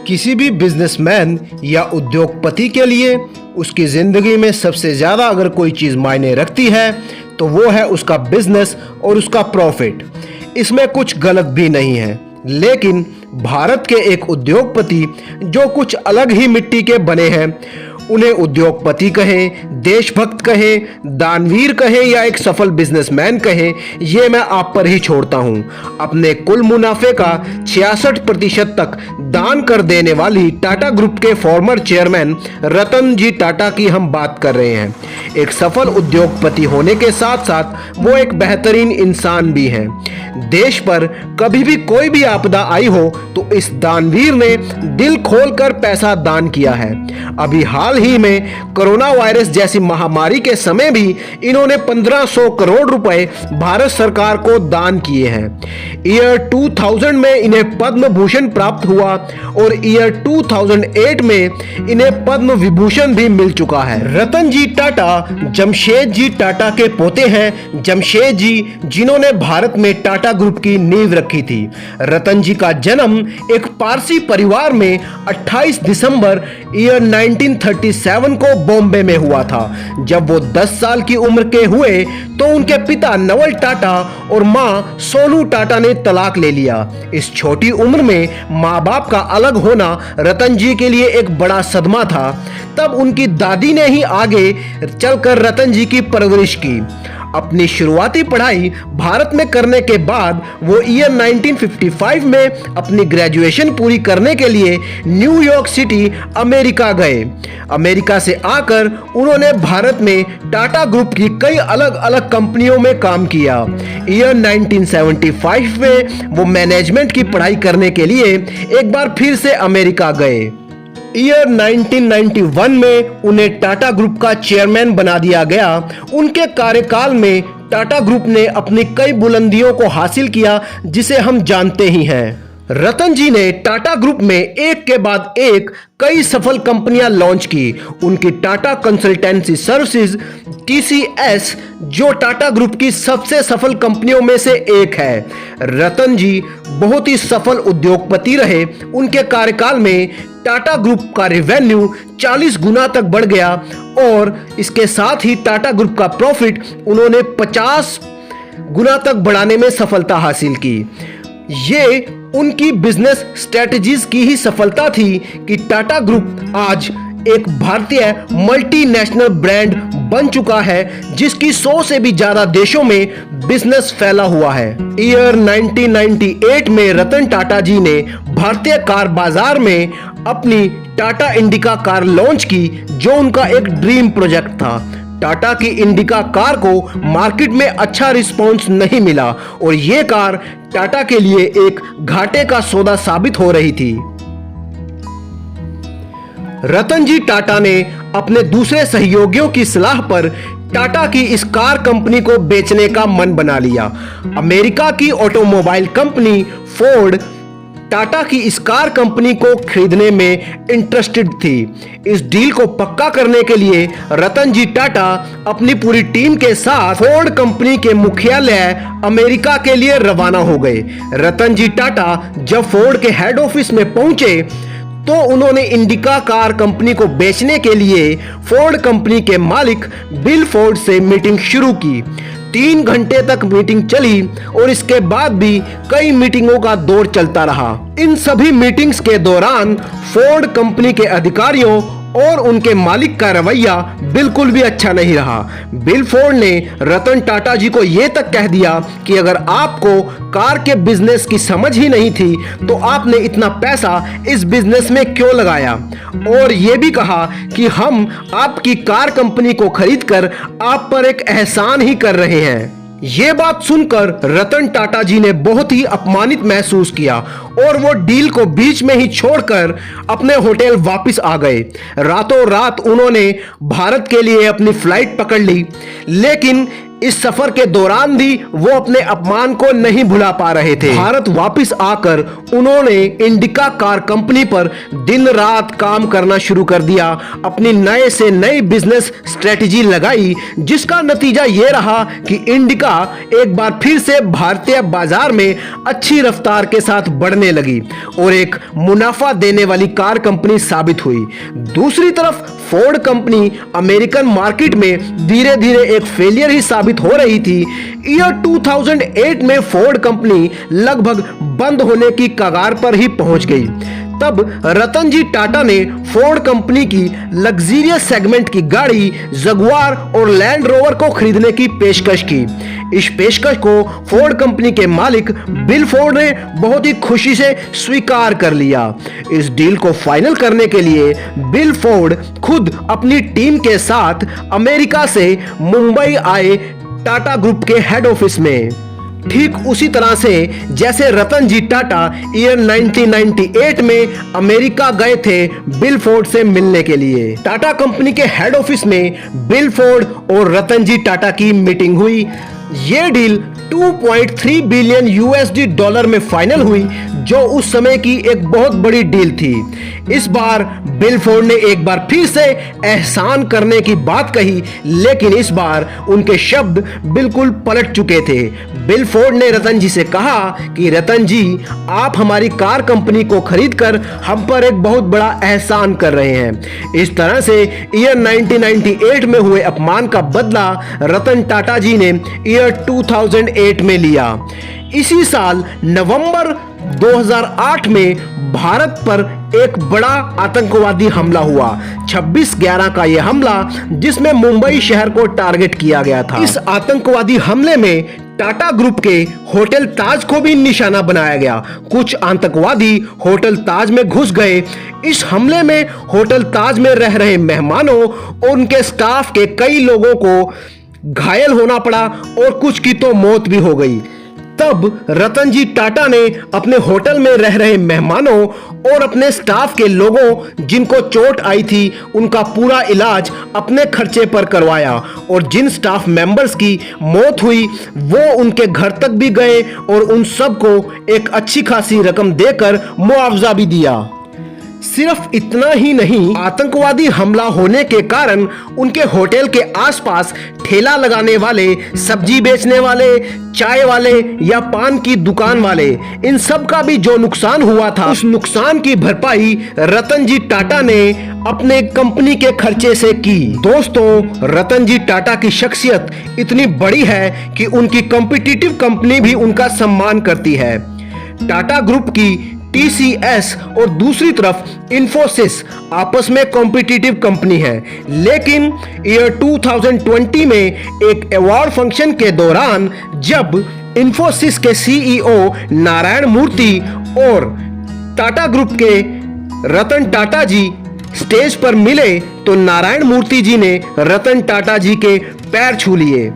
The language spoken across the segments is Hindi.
किसी भी बिजनेसमैन या उद्योगपति के लिए उसकी ज़िंदगी में सबसे ज़्यादा अगर कोई चीज़ मायने रखती है तो वो है उसका बिजनेस और उसका प्रॉफिट। इसमें कुछ गलत भी नहीं है, लेकिन भारत के एक उद्योगपति जो कुछ अलग ही मिट्टी के बने हैं, उन्हें उद्योगपति कहें, देशभक्त कहें, दानवीर कहें या एक सफल बिजनेसमैन कहें, ये मैं आप पर ही छोड़ता हूं। अपने कुल मुनाफे का 66% तक दान कर देने वाली टाटा ग्रुप के फॉर्मर चेयरमैन रतन जी टाटा की हम बात कर रहे हैं। एक सफल उद्योगपति होने के साथ साथ वो एक बेहतरीन इंसान भी हैं। देश पर कभी भी कोई भी आपदा आई हो तो इस दानवीर ने दिल खोलकर पैसा दान किया है। अभी हाल ही में कोरोना वायरस जैसी महामारी के समय भी इन्होंने 1500 करोड़ रुपए भारत सरकार को दान किए हैं। ईयर 2000 में इन्हें पद्म भूषण प्राप्त हुआ और ईयर 2008 में इन्हें पद्म विभूषण भी मिल चुका है। रतन जी टाटा जमशेद जी टाटा के पोते हैं। जमशेद जी जिन्होंने भारत में टाटा ग्रुप की नींव रखी थी। रतन जी का जन्म एक पारसी परिवार में 28 दिसंबर ईयर 1937 को बॉम्बे में हुआ था। जब वो 10 साल की उम्र के हुए तो उनके पिता नवल टाटा और मां सोनू टाटा ने तलाक ले लिया। इस छोटी उम्र में माँ बाप का अलग होना रतन जी के लिए एक बड़ा सदमा था। तब उनकी दादी ने ही आगे चलकर रतन जी की परवरिश की। अपनी शुरुआती पढ़ाई भारत में करने के बाद वो ईयर 1955 में अपनी ग्रेजुएशन पूरी करने के लिए न्यूयॉर्क सिटी अमेरिका गए। अमेरिका से आकर उन्होंने भारत में टाटा ग्रुप की कई अलग अलग कंपनियों में काम किया। ईयर 1975 में वो मैनेजमेंट की पढ़ाई करने के लिए एक बार फिर से अमेरिका गए। ईयर 1991 में उन्हें टाटा ग्रुप का चेयरमैन बना दिया गया। उनके कार्यकाल में टाटा ग्रुप ने अपनी कई बुलंदियों को हासिल किया, जिसे हम जानते ही हैं। रतन जी ने टाटा ग्रुप में एक के बाद एक कई सफल कंपनियां लॉन्च की। उनकी टाटा कंसल्टेंसी सर्विसेज TCS जो टाटा ग्रुप की सबसे सफल कंपनियों में से एक है। रतन जी बहुत ही सफल उद्योगपति रहे। उनके कार्यकाल में टाटा ग्रुप का रेवेन्यू 40 गुना तक बढ़ गया और इसके साथ ही टाटा ग्रुप का प्रॉफिट उन्होंने 50 गुना तक बढ़ाने में सफलता हासिल की। ये उनकी बिजनेस स्ट्रेटजीज की ही सफलता थी कि टाटा ग्रुप आज एक भारतीय मल्टीनेशनल ब्रांड बन चुका है, जिसकी 100 से भी ज्यादा देशों में बिजनेस फैला हुआ है। ईयर 1998 में रतन टाटा जी ने भारतीय कार बाजार में अपनी टाटा इंडिका कार लॉन्च की, जो उनका एक ड्रीम प्रोजेक्ट था। टाटा की इंडिका कार को मार्केट में अच्छा रिस्पॉन्स नहीं मिला और यह कार टाटा के लिए एक घाटे का सौदा साबित हो रही थी। रतन जी टाटा ने अपने दूसरे सहयोगियों की सलाह पर टाटा की इस कार कंपनी को बेचने का मन बना लिया। अमेरिका की ऑटोमोबाइल कंपनी फोर्ड टाटा की इस कार कंपनी को खरीदने में इंटरेस्टेड थी। इस डील को पक्का करने के लिए रतन जी टाटा अपनी पूरी टीम के साथ फोर्ड कंपनी के मुख्यालय अमेरिका के लिए रवाना हो गए। रतन जी टाटा जब फोर्ड के हेड ऑफिस में पहुंचे तो उन्होंने इंडिका कार कंपनी को बेचने के लिए फोर्ड कंपनी के मालिक बिल फोर्ड से मीटिंग शुरू की। 3 घंटे तक मीटिंग चली और इसके बाद भी कई मीटिंगों का दौर चलता रहा। इन सभी मीटिंग्स के दौरान फोर्ड कंपनी के अधिकारियों और उनके मालिक का रवैया बिल्कुल भी अच्छा नहीं रहा। बिल फोर्ड ने रतन टाटा जी को यह तक कह दिया कि अगर आपको कार के बिजनेस की समझ ही नहीं थी तो आपने इतना पैसा इस बिजनेस में क्यों लगाया, और यह भी कहा कि हम आपकी कार कंपनी को खरीदकर आप पर एक एहसान ही कर रहे हैं। ये बात सुनकर रतन टाटा जी ने बहुत ही अपमानित महसूस किया और वो डील को बीच में ही छोड़कर अपने होटल वापस आ गए। रातों रात उन्होंने भारत के लिए अपनी फ्लाइट पकड़ ली, लेकिन इस सफर के दौरान भी वो अपने अपमान को नहीं भुला पा रहे थे। भारत वापस आकर उन्होंने इंडिका कार कंपनी पर दिन रात काम करना शुरू कर दिया। अपनी नए से नई बिजनेस स्ट्रेटजी लगाई, जिसका नतीजा ये रहा कि इंडिका एक बार फिर से भारतीय बाजार में अच्छी रफ्तार के साथ बढ़ने लगी और एक मुनाफा देने वाली कार कंपनी साबित हुई। दूसरी तरफ फोर्ड कंपनी अमेरिकन मार्केट में धीरे धीरे एक फेलियर ही साबित हो रही थी। ईयर 2008 में फोर्ड कंपनी लगभग बंद होने की कगार पर ही पहुंच गई। तब रतन जी टाटा ने फोर्ड कंपनी की लग्जरियस सेगमेंट की गाड़ी जगुआर और लैंड रोवर को खरीदने की पेशकश की। इस पेशकश को फोर्ड कंपनी के मालिक बिल फोर्ड ने बहुत ही खुशी से स्वीकार कर लिया। इस डील को फाइनल करने के लिए बिल फोर्ड खुद अपनी टीम के साथ अमेरिका से मुंबई आए टाटा ग्रुप के हेड ऑफिस में। ठीक उसी तरह से जैसे रतन जी टाटा ईयर 1998 में अमेरिका गए थे बिल फोर्ड से मिलने के लिए। टाटा कंपनी के हेड ऑफिस में बिल फोर्ड और रतन जी टाटा की मीटिंग हुई। ये डील 2.3 बिलियन यूएसडी डॉलर में फाइनल हुई, जो उस समय की एक बहुत बड़ी डील थी। इस बार बिल फोर्ड ने एक बार फिर से एहसान करने की बात कही, लेकिन इस बार उनके शब्द बिल्कुल पलट चुके थे। बिल फोर्ड ने रतन जी से कहा कि रतन जी, आप हमारी कार कंपनी को खरीदकर हम पर एक बहुत बड़ा एहसान कर रहे हैं। इस तरह से ईयर 1998 में हुए अपमान का बदला रतन टाटा जी ने ईयर 2008 में लिया। इसी साल नवंबर 2008 में भारत पर एक बड़ा आतंकवादी हमला हुआ। 26/11 का यह हमला, जिसमें मुंबई शहर को टारगेट किया गया था। इस आतंकवादी हमले में टाटा ग्रुप के होटल ताज को भी निशाना बनाया गया। कुछ आतंकवादी होटल ताज में घुस गए। इस हमले में होटल ताज में रह रहे मेहमानों और उनके स्टाफ के कई लोगों को घायल होना पड़ा और कुछ की तो मौत भी हो गई। तब रतन जी टाटा ने अपने होटल में रह रहे मेहमानों और अपने स्टाफ के लोगों जिनको चोट आई थी, उनका पूरा इलाज अपने खर्चे पर करवाया और जिन स्टाफ मेंबर्स की मौत हुई वो उनके घर तक भी गए और उन सबको एक अच्छी खासी रकम देकर मुआवजा भी दिया। सिर्फ इतना ही नहीं, आतंकवादी हमला होने के कारण उनके होटल के आसपास ठेला लगाने वाले, सब्जी बेचने वाले, चाय वाले या पान की दुकान वाले, इन सब का भी जो नुकसान हुआ था, उस नुकसान की भरपाई रतन जी टाटा ने अपने कंपनी के खर्चे से की। दोस्तों, रतन जी टाटा की शख्सियत इतनी बड़ी है कि उनकी कॉम्पिटिटिव कंपनी भी उनका सम्मान करती है। टाटा ग्रुप की TCS और दूसरी तरफ इन्फोसिस आपस में कॉम्पिटिटिव कंपनी है, लेकिन ईयर 2020 में एक अवार्ड फंक्शन के दौरान जब इन्फोसिस के CEO नारायण मूर्ति और टाटा ग्रुप के रतन टाटा जी स्टेज पर मिले तो नारायण मूर्ति जी ने रतन टाटा जी के पैर छू लिए।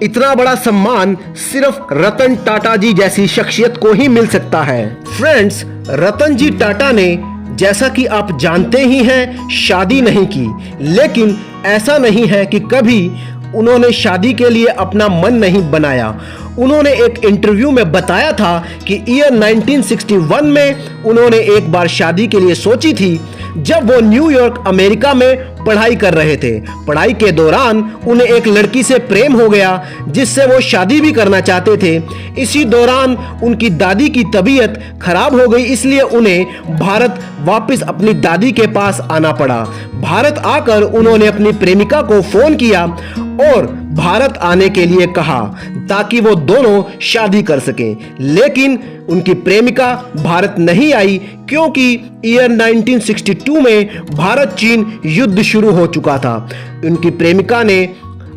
इतना बड़ा सम्मान सिर्फ रतन टाटा जी जैसी शख्सियत को ही मिल सकता है। फ्रेंड्स, रतन जी टाटा ने, जैसा कि आप जानते ही हैं, शादी नहीं की, लेकिन ऐसा नहीं है कि कभी उन्होंने शादी के लिए अपना मन नहीं बनाया। उन्होंने एक इंटरव्यू में बताया था कि ईयर 1961 में उन्होंने एक बार शादी के लिए सोची थी, जब वो न्यूयॉर्क अमेरिका में पढ़ाई कर रहे थे। पढ़ाई के दौरान उन्हें एक लड़की से प्रेम हो गया जिससे वो शादी भी करना चाहते थे। इसी दौरान उनकी दादी की तबीयत खराब हो गई, इसलिए उन्हें भारत वापस अपनी दादी के पास आना पड़ा। भारत आकर उन्होंने अपनी प्रेमिका को फोन किया और भारत आने के लिए कहा ताकि वो दोनों शादी कर सकें, लेकिन उनकी प्रेमिका भारत नहीं आई क्योंकि ईयर 1962 में भारत चीन युद्ध शुरू हो चुका था। उनकी प्रेमिका ने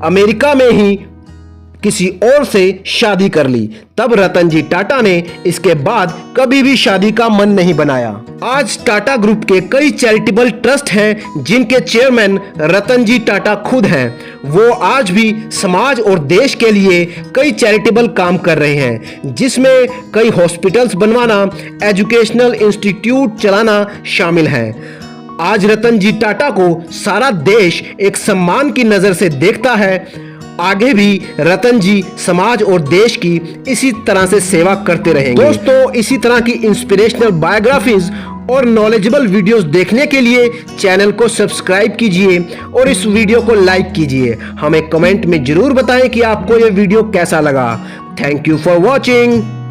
अमेरिका में ही किसी और से शादी कर ली। तब रतन जी टाटा ने इसके बाद कभी भी शादी का मन नहीं बनाया। आज टाटा ग्रुप के कई चैरिटेबल ट्रस्ट हैं जिनके चेयरमैन रतन जी टाटा खुद हैं। वो आज भी समाज और देश के लिए कई चैरिटेबल काम कर रहे हैं, जिसमें कई हॉस्पिटल्स बनवाना, एजुकेशनल इंस्टीट्यूट चलाना शामिल है। आज रतन जी टाटा को सारा देश एक सम्मान की नजर से देखता है आगे भी रतन जी समाज और देश की इसी तरह से सेवा करते रहेंगे। दोस्तों, इसी तरह की इंस्पिरेशनल बायोग्राफीज और नॉलेजेबल वीडियोस देखने के लिए चैनल को सब्सक्राइब कीजिए और इस वीडियो को लाइक कीजिए। हमें कमेंट में जरूर बताएं कि आपको यह वीडियो कैसा लगा। Thank you for watching.